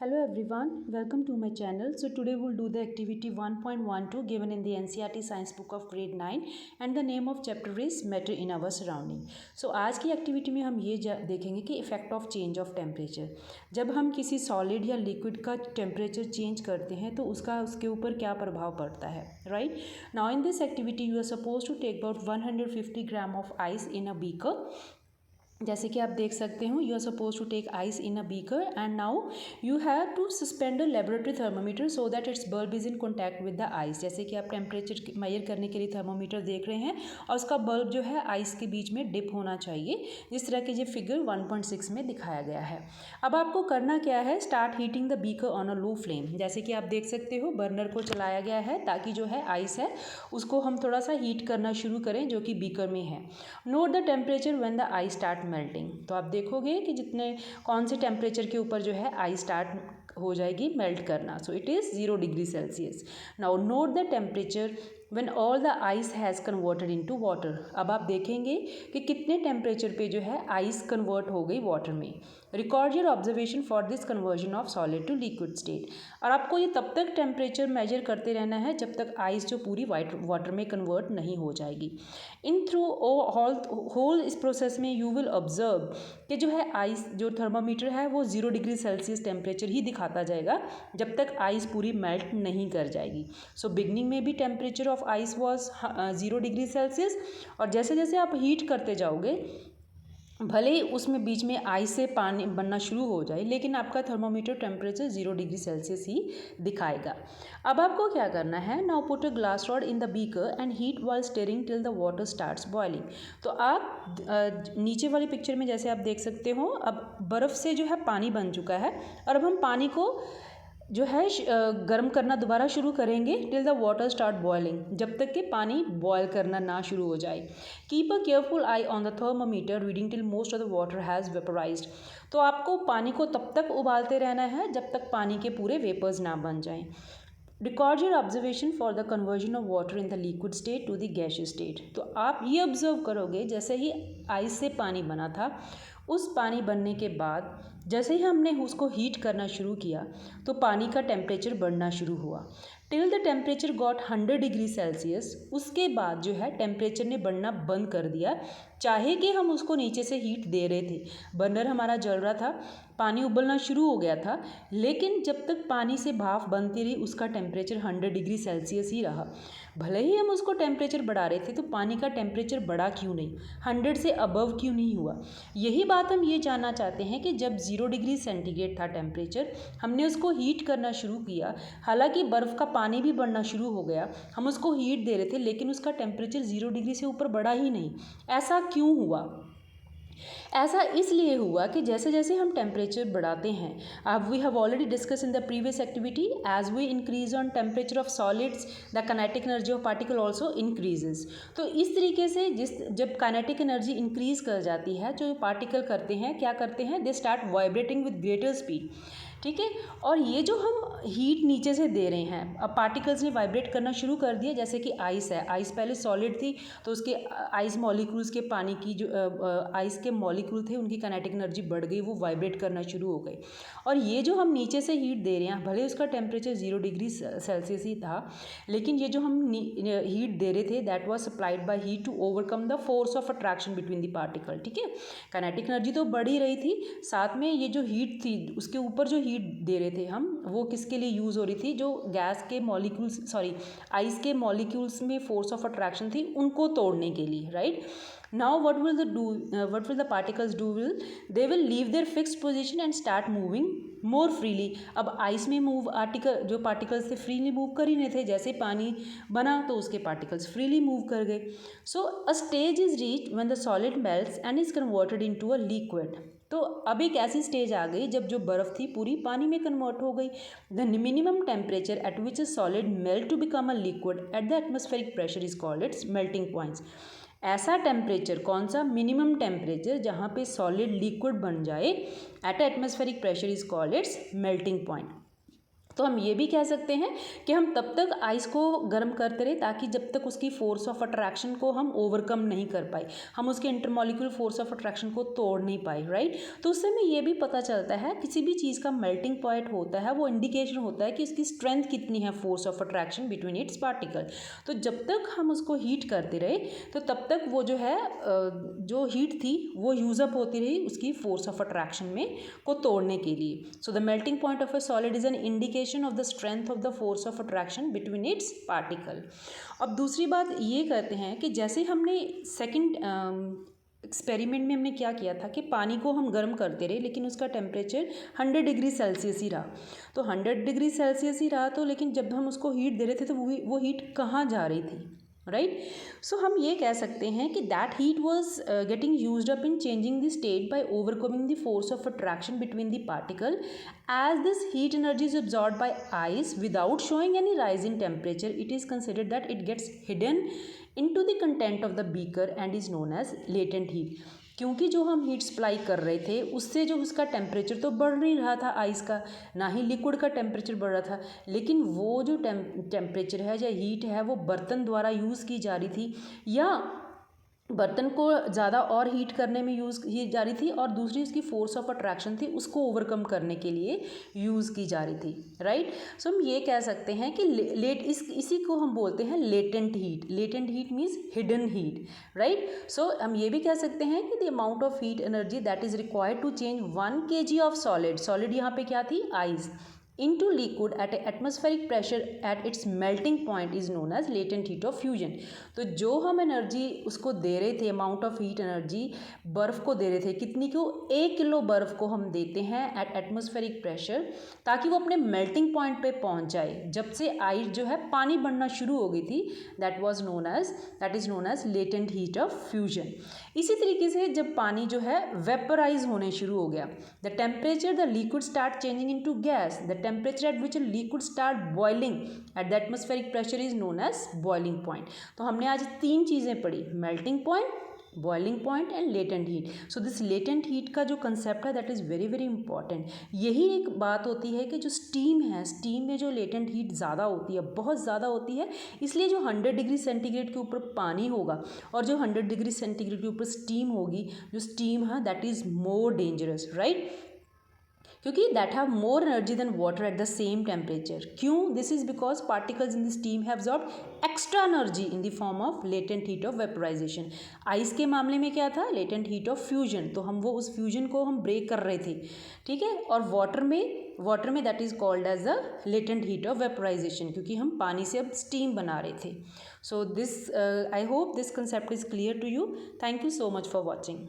Hello everyone, welcome to my channel. So today we'll do the activity 1.12 given in the NCERT Science Book of Grade 9 and the name of chapter is Matter in Our Surrounding. So आज की activity में हम ये देखेंगे कि effect of change of temperature. जब हम किसी सॉलिड या लिक्विड का टेम्परेचर चेंज करते हैं तो उसके ऊपर क्या प्रभाव पड़ता है, right. Now in this activity you are suppose to take about 150 gram of ice in a beaker. जैसे कि आप देख सकते हो, you are suppose to take ice in a beaker and now you have to suspend a laboratory thermometer so that its bulb is in contact with the ice. जैसे कि आप temperature measure करने के लिए थर्मोमीटर देख रहे हैं और उसका बल्ब जो है आइस के बीच में डिप होना चाहिए, जिस तरह के ये फिगर 1.6 में दिखाया गया है। अब आपको करना क्या है, start heating the beaker on a low flame. जैसे कि आप देख सकते हो बर्नर को चलाया गया है ताकि जो है आइस है उसको हम थोड़ा सा हीट करना शुरू करें जो कि बीकर में है। Note the temperature when the ice start melting. तो आप देखोगे कि कौन से टेम्परेचर के ऊपर जो है आइस स्टार्ट हो जाएगी मेल्ट करना। So it is 0 degree Celsius. Now note the temperature when all the ice has converted into water। अब आप देखेंगे कि कितने टेम्परेचर पे जो है आइस कन्वर्ट हो गई वाटर में। Record your observation for this conversion of solid to liquid state. और आपको ये तब तक टेम्परेचर मेजर करते रहना है जब तक आइस जो पूरी वाटर में कन्वर्ट नहीं हो जाएगी। इन थ्रू होल इस प्रोसेस में यू विल ऑब्जर्व कि जो है आइस जो थर्मामीटर है वो 0 डिग्री सेल्सियस टेम्परेचर ही दिखाता जाएगा जब तक आइस पूरी मेल्ट नहीं कर जाएगी। सो बिगनिंग में भी temperature of ice was 0 degree Celsius, और जैसे जैसे आप हीट करते जाओगे भले ही उसमें बीच में आइस से पानी बनना शुरू हो जाए लेकिन आपका थर्मोमीटर टेम्परेचर 0 डिग्री सेल्सियस ही दिखाएगा। अब आपको क्या करना है, now put a glass rod in the beaker and heat while stirring till the water starts boiling. तो आप नीचे वाली पिक्चर में जैसे आप देख सकते हो अब बर्फ़ से जो है पानी बन चुका है और अब हम पानी को जो है गर्म करना दोबारा शुरू करेंगे till the water start boiling, जब तक कि पानी बॉयल करना ना शुरू हो जाए। Keep a careful eye on the thermometer reading till most of the water has vaporised. तो आपको पानी को तब तक उबालते रहना है जब तक पानी के पूरे वेपर्स ना बन जाएं। Record your observation for the conversion of water in the liquid state to the gaseous state. तो आप ये ऑब्जर्व करोगे जैसे ही आइस से पानी बना था, उस पानी बनने के बाद जैसे ही हमने उसको हीट करना शुरू किया तो पानी का टेम्परेचर बढ़ना शुरू हुआ till the temperature got 100 degree Celsius. उसके बाद जो है टेम्परेचर ने बढ़ना बंद कर दिया, चाहे कि हम उसको नीचे से हीट दे रहे थे, बर्नर हमारा जल रहा था, पानी उबलना शुरू हो गया था, लेकिन जब तक पानी से भाप बनती रही उसका टेम्परेचर 100 डिग्री सेल्सियस ही रहा। भले ही हम उसको टेम्परेचर बढ़ा रहे थे तो पानी का टेम्परेचर बढ़ा क्यों नहीं, 100 से अबव क्यों नहीं हुआ। यही बात हम ये जानना चाहते हैं कि जब 0 डिग्री सेंटीग्रेड था टेम्परेचर, हमने उसको हीट करना शुरू किया, हालांकि बर्फ़ का पानी भी बढ़ना शुरू हो गया, हम उसको हीट दे रहे थे लेकिन उसका टेम्परेचर 0 डिग्री से ऊपर बढ़ा ही नहीं। ऐसा क्यों हुआ? ऐसा इसलिए हुआ कि जैसे जैसे हम टेम्परेचर बढ़ाते हैं, अब we have already discuss in the previous activity, as we increase on temperature of solids the kinetic energy of particle also increases. तो इस तरीके से जब काइनेटिक एनर्जी इंक्रीज कर जाती है, जो पार्टिकल करते हैं क्या करते हैं, they start vibrating with greater speed. ठीक है, और ये जो हम हीट नीचे से दे रहे हैं, अब पार्टिकल्स ने वाइब्रेट करना शुरू कर दिया। जैसे कि आइस है, आइस पहले सॉलिड थी तो उसके आइस मॉलिक्यूल्स के पानी की जो आइस के मॉलिक्यूल थे उनकी काइनेटिक एनर्जी बढ़ गई, वो वाइब्रेट करना शुरू हो गई। और ये जो हम नीचे से हीट दे रहे हैं, भले उसका टेम्परेचर 0 डिग्री सेल्सियस ही था, लेकिन ये जो हम हीट दे रहे थे that was supplied by heat to overcome the force of attraction between the particle. ठीक है, काइनेटिक एनर्जी तो बढ़ ही रही थी, साथ में ये जो हीट थी उसके ऊपर जो हीट दे रहे थे हम, वो किसके लिए यूज़ हो रही थी, जो गैस के मॉलिक्यूल्स आइस के मॉलिक्यूल्स में फोर्स ऑफ अट्रैक्शन थी उनको तोड़ने के लिए, right. Now what will the particles do? They will leave their fixed position and start moving more freely। अब आइस में जो पार्टिकल्स थे फ्रीली मूव कर ही नहीं थे, जैसे पानी बना तो उसके पार्टिकल्स फ्रीली मूव कर गए। So a stage is reached when the solid melts and is converted into a liquid. तो अब एक ऐसी स्टेज आ गई जब जो बर्फ़ थी पूरी पानी में कन्वर्ट हो गई। The minimum temperature at which a solid melt to become a liquid at the atmospheric pressure is called its melting points. ऐसा टेम्परेचर, कौन सा, मिनिमम टेम्परेचर जहाँ पे सॉलिड लिक्विड बन जाए at atmospheric pressure is called its melting point. तो हम ये भी कह सकते हैं कि हम तब तक आइस को गर्म करते रहे ताकि जब तक उसकी फोर्स ऑफ अट्रैक्शन को हम ओवरकम नहीं कर पाए, हम उसके इंटरमॉलिक्यूलर फोर्स ऑफ अट्रैक्शन को तोड़ नहीं पाए, राइट। तो उससे हमें ये भी पता चलता है किसी भी चीज़ का मेल्टिंग पॉइंट होता है, वो इंडिकेशन होता है कि उसकी स्ट्रेंथ कितनी है, force of attraction between its particle. तो जब तक हम उसको हीट करते रहे तो तब तक वो जो है जो हीट थी वो यूज़अप होती रही उसकी फोर्स ऑफ अट्रैक्शन में को तोड़ने के लिए। So the melting point of a solid is an indication of the strength of the force of attraction between its particle। अब दूसरी बात ये करते हैं कि जैसे हमने सेकंड एक्सपेरिमेंट में हमने क्या किया था कि पानी को हम गर्म करते रहे लेकिन उसका टेम्परेचर 100 डिग्री सेल्सियस ही रहा। तो 100 डिग्री सेल्सियस ही रहा, तो लेकिन जब हम उसको हीट दे रहे थे तो वो हीट कहाँ जा रही थी, राइट। सो हम ये कह सकते हैं कि that heat was getting used up in changing the state by overcoming the force of attraction between the particle. As this heat energy is absorbed by ice without showing any rise in temperature, it is considered that it gets hidden into the content of the beaker and is known as latent heat। क्योंकि जो हम heat supply कर रहे थे उससे जो उसका temperature तो बढ़ नहीं रहा था आइस का, ना ही लिक्विड का टेम्परेचर बढ़ रहा था, लेकिन वो जो टेम्परेचर है या हीट है वो बर्तन द्वारा यूज़ की जा रही थी या बर्तन को ज़्यादा और हीट करने में यूज़ की जा रही थी, और दूसरी उसकी फोर्स ऑफ अट्रैक्शन थी उसको ओवरकम करने के लिए यूज़ की जा रही थी, राइट। सो हम ये कह सकते हैं कि इसी को हम बोलते हैं latent heat. Latent heat means hidden heat, right. So हम ये भी कह सकते हैं कि the amount of heat energy that is required to change 1 kg of solid यहाँ पे क्या थी, ice, into liquid at a atmospheric pressure at its melting point is known as latent heat of fusion। तो जो हम energy उसको दे रहे थे, अमाउंट ऑफ हीट एनर्जी बर्फ़ को दे रहे थे, कितनी को, 1 किलो बर्फ़ को हम देते हैं एट एटमॉस्फेरिक प्रेशर ताकि वो अपने मेल्टिंग पॉइंट पे पहुंच जाए। जब से आइस जो है पानी बनना शुरू हो गई थी that is known as latent heat of fusion. इसी तरीके से जब पानी जो है वेपराइज होने शुरू हो गया, the temperature the liquid start changing into gas, the temperature at which a liquid start boiling at the atmospheric pressure is known as boiling point। तो हमने आज 3 चीज़ें पढ़ी, melting point, boiling point and latent heat। so this latent heat का जो concept है that is very very important. यही एक बात होती है कि जो स्टीम है, स्टीम में जो लेटेंट हीट ज़्यादा होती है, बहुत ज़्यादा होती है, इसलिए जो 100 डिग्री सेंटीग्रेड के ऊपर पानी होगा और जो 100 डिग्री सेंटीग्रेड के ऊपर स्टीम होगी, जो स्टीम है that is more dangerous, right, क्योंकि that have more energy than water at the same temperature. क्यों? This is because particles in the steam have absorbed extra energy in the form of latent heat of vaporisation. Ice के मामले में क्या था, latent heat of fusion, तो हम वो उस फ्यूजन को हम ब्रेक कर रहे थे, ठीक है। और वाटर में that is called as the latent heat of vaporisation, क्योंकि हम पानी से अब स्टीम बना रहे थे। So this I hope this concept is clear to you. Thank you so much for watching.